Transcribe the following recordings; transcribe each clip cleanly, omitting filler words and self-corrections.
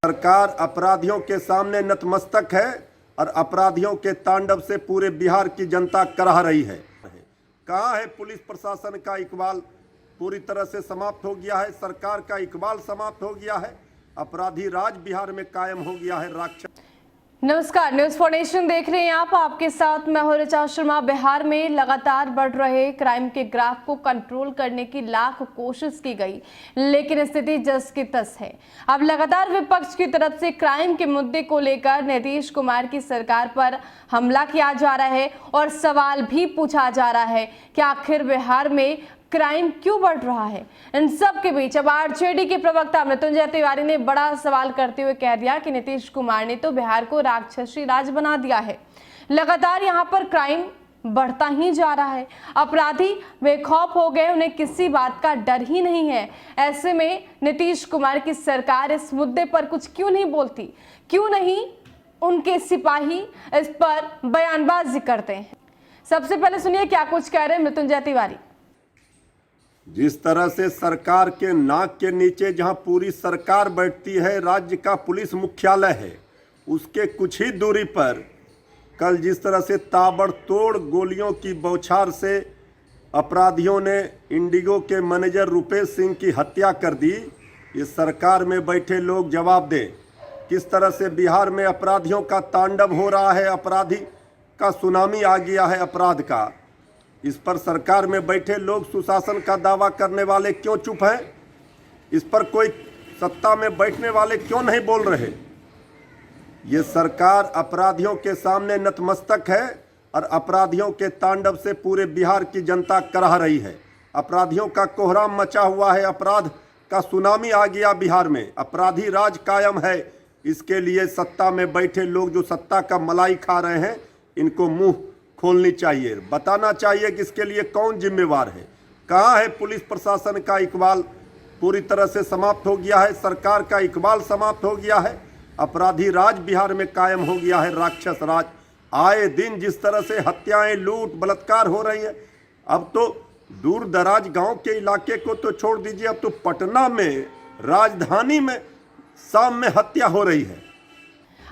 सरकार अपराधियों के सामने नतमस्तक है और अपराधियों के तांडव से पूरे बिहार की जनता कराह रही है। कहाँ है पुलिस प्रशासन का इकबाल? पूरी तरह से समाप्त हो गया है। सरकार का इकबाल समाप्त हो गया है। अपराधी राज बिहार में कायम हो गया है। राक्षस। नमस्कार, न्यूज फॉर नेशन देख रहे हैं आप। आपके साथ मैं हूं ऋचा शर्मा। बिहार में लगातार बढ़ रहे क्राइम के ग्राफ को कंट्रोल करने की लाख कोशिश की गई, लेकिन स्थिति जस की तस है। अब लगातार विपक्ष की तरफ से क्राइम के मुद्दे को लेकर नीतीश कुमार की सरकार पर हमला किया जा रहा है और सवाल भी पूछा जा रहा है कि आखिर बिहार में क्राइम क्यों बढ़ रहा है। इन सब के बीच अब आरजेडी के प्रवक्ता मृत्युंजय तिवारी ने बड़ा सवाल करते हुए कह दिया कि नीतीश कुमार ने तो बिहार को राक्षसी राज बना दिया है। लगातार यहाँ पर क्राइम बढ़ता ही जा रहा है। अपराधी बेखौफ हो गए, उन्हें किसी बात का डर ही नहीं है। ऐसे में नीतीश कुमार की सरकार इस मुद्दे पर कुछ क्यों नहीं बोलती? क्यों नहीं उनके सिपाही इस पर बयानबाजी करते हैं? सबसे पहले सुनिए क्या कुछ कह रहे हैं मृत्युंजय तिवारी। जिस तरह से सरकार के नाक के नीचे जहां पूरी सरकार बैठती है, राज्य का पुलिस मुख्यालय है, उसके कुछ ही दूरी पर कल जिस तरह से ताबड़तोड़ गोलियों की बौछार से अपराधियों ने इंडिगो के मैनेजर रुपेश सिंह की हत्या कर दी, ये सरकार में बैठे लोग जवाब दें। किस तरह से बिहार में अपराधियों का तांडव हो रहा है, अपराधी का सुनामी आ गया है अपराध का। इस पर सरकार में बैठे लोग सुशासन का दावा करने वाले क्यों चुप हैं? इस पर कोई सत्ता में बैठने वाले क्यों नहीं बोल रहे? ये सरकार अपराधियों के सामने नतमस्तक है और अपराधियों के तांडव से पूरे बिहार की जनता कराह रही है। अपराधियों का कोहराम मचा हुआ है। अपराध का सुनामी आ गया बिहार में। अपराधी राज कायम है। इसके लिए सत्ता में बैठे लोग जो सत्ता का मलाई खा रहे हैं, इनको मुंह खोलनी चाहिए, बताना चाहिए कि इसके लिए कौन जिम्मेवार है। कहाँ है पुलिस प्रशासन का इकबाल? पूरी तरह से समाप्त हो गया है। सरकार का इकबाल समाप्त हो गया है। अपराधी राज बिहार में कायम हो गया है। राक्षस राज। आए दिन जिस तरह से हत्याएं, लूट, बलात्कार हो रही हैं, अब तो दूर दराज गांव के इलाके को तो छोड़ दीजिए, अब तो पटना में, राजधानी में शाम में हत्या हो रही है।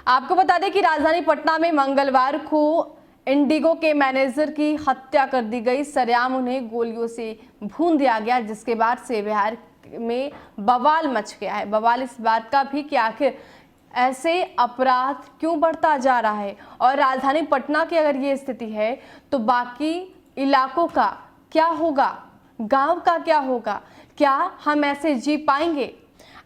आपको बता दें कि राजधानी पटना में मंगलवार को इंडिगो के मैनेजर की हत्या कर दी गई। सरेआम उन्हें गोलियों से भून दिया गया, जिसके बाद से बिहार में बवाल मच गया है। बवाल इस बात का भी कि आखिर ऐसे अपराध क्यों बढ़ता जा रहा है और राजधानी पटना की अगर ये स्थिति है तो बाकी इलाकों का क्या होगा, गांव का क्या होगा? क्या हम ऐसे जी पाएंगे?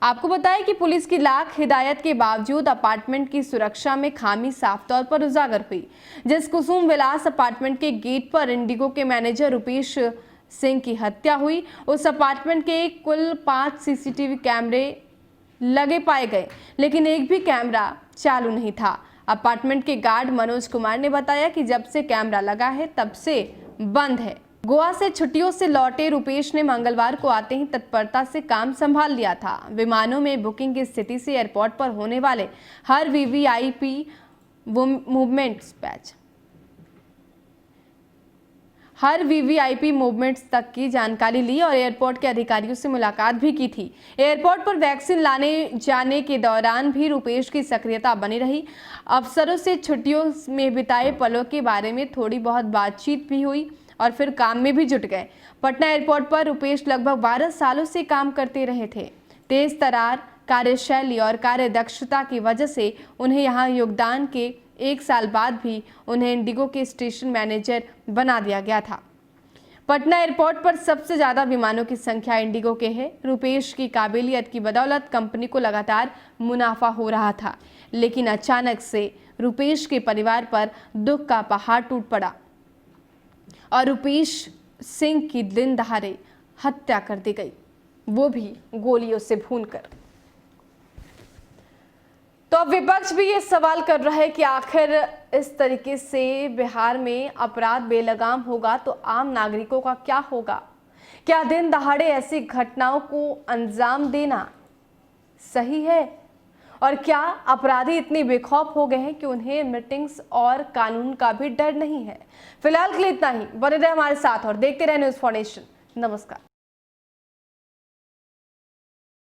आपको बताएं कि पुलिस की लाख हिदायत के बावजूद अपार्टमेंट की सुरक्षा में खामी साफ तौर पर उजागर हुई। जिस कुसुम विलास अपार्टमेंट के गेट पर इंडिगो के मैनेजर रुपेश सिंह की हत्या हुई, उस अपार्टमेंट के कुल 5 सीसीटीवी कैमरे लगे पाए गए, लेकिन एक भी कैमरा चालू नहीं था। अपार्टमेंट के गार्ड मनोज कुमार ने बताया कि जब से कैमरा लगा है तब से बंद है। गोवा से छुट्टियों से लौटे रुपेश ने मंगलवार को आते ही तत्परता से काम संभाल लिया था। विमानों में बुकिंग की स्थिति से एयरपोर्ट पर होने वाले हर वीवीआईपी मूवमेंट्स तक की जानकारी ली और एयरपोर्ट के अधिकारियों से मुलाकात भी की थी। एयरपोर्ट पर वैक्सीन लाने जाने के दौरान भी रुपेश की सक्रियता बनी रही। अफसरों से छुट्टियों में बिताए पलों के बारे में थोड़ी बहुत बातचीत भी हुई और फिर काम में भी जुट गए। पटना एयरपोर्ट पर रुपेश लगभग 12 सालों से काम करते रहे थे। तेज तरार कार्यशैली और कार्यदक्षता की वजह से उन्हें यहाँ योगदान के 1 साल बाद भी उन्हें इंडिगो के स्टेशन मैनेजर बना दिया गया था। पटना एयरपोर्ट पर सबसे ज्यादा विमानों की संख्या इंडिगो के है। रुपेश की काबिलियत की बदौलत कंपनी को लगातार मुनाफा हो रहा था, लेकिन अचानक से रुपेश के परिवार पर दुख का पहाड़ टूट पड़ा और रुपेश सिंह की दिन दहाड़े हत्या कर दी गई, वो भी गोलियों से भूनकर। तो अब विपक्ष भी ये सवाल कर रहा है कि आखिर इस तरीके से बिहार में अपराध बेलगाम होगा तो आम नागरिकों का क्या होगा? क्या दिन दहाड़े ऐसी घटनाओं को अंजाम देना सही है? और क्या अपराधी इतने बेखौफ हो गए हैं कि उन्हें मीटिंग्स और कानून का भी डर नहीं है? फिलहाल के लिए इतना ही। बने रहे हमारे साथ और देखते रहे न्यूज फॉर नेशन। नमस्कार।